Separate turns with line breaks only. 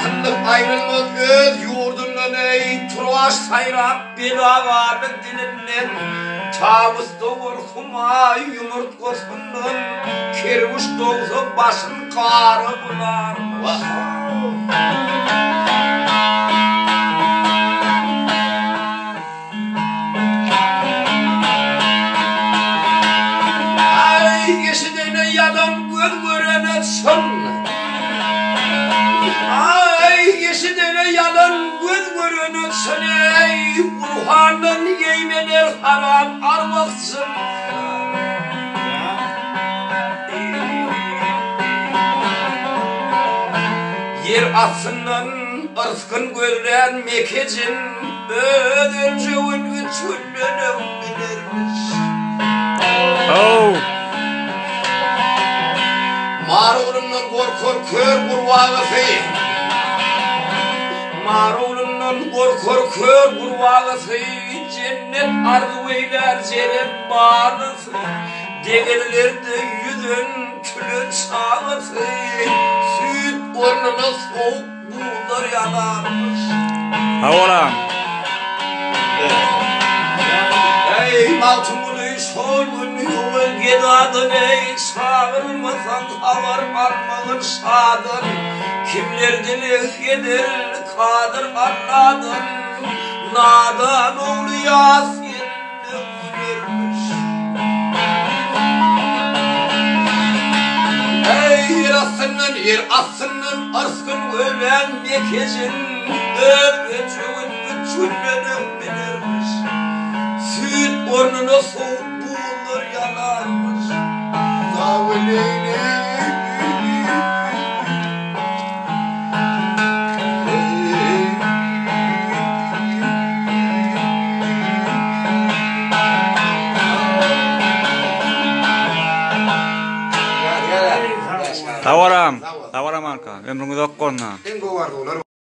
Yakınlık ayrılmak göz yurdundan ey turvaş sayrap bedavanın dilinden Tavus doğur kuma yumurtkosundan kervuş doğsa başın karı bular. Ay geçidine yalan göz görene son. Yeşidene yalan göz görünür seni Ruhanın yeymeler haram arvaksın Yer atsından ırskın gözden mekecin Ödünce ünlü çöllünü bilirmiş Mağrurundan korkor kör kurvağısı Mağrurundan korkor kör kurvağısı Cennet arzu eyler cennet bağlısı Degellerde yüzün külün sağlısı Süt ornuna soğuk buğular yanarmış
Havalan
Ey maltumunu sorgun yolun gedadın Ey çağırmasan havar armağın şadın Kimler dilek yedir kadir anladın Nadan oğlu Yasin'le bilirmiş Ey yer aslının arskın gören mekecin Öpücüğün bütçüllerini bilirmiş Süt ornuna soğuk buğulur yanarmış Zavleyli
Tawaram marka. Ömrünüz okkonna.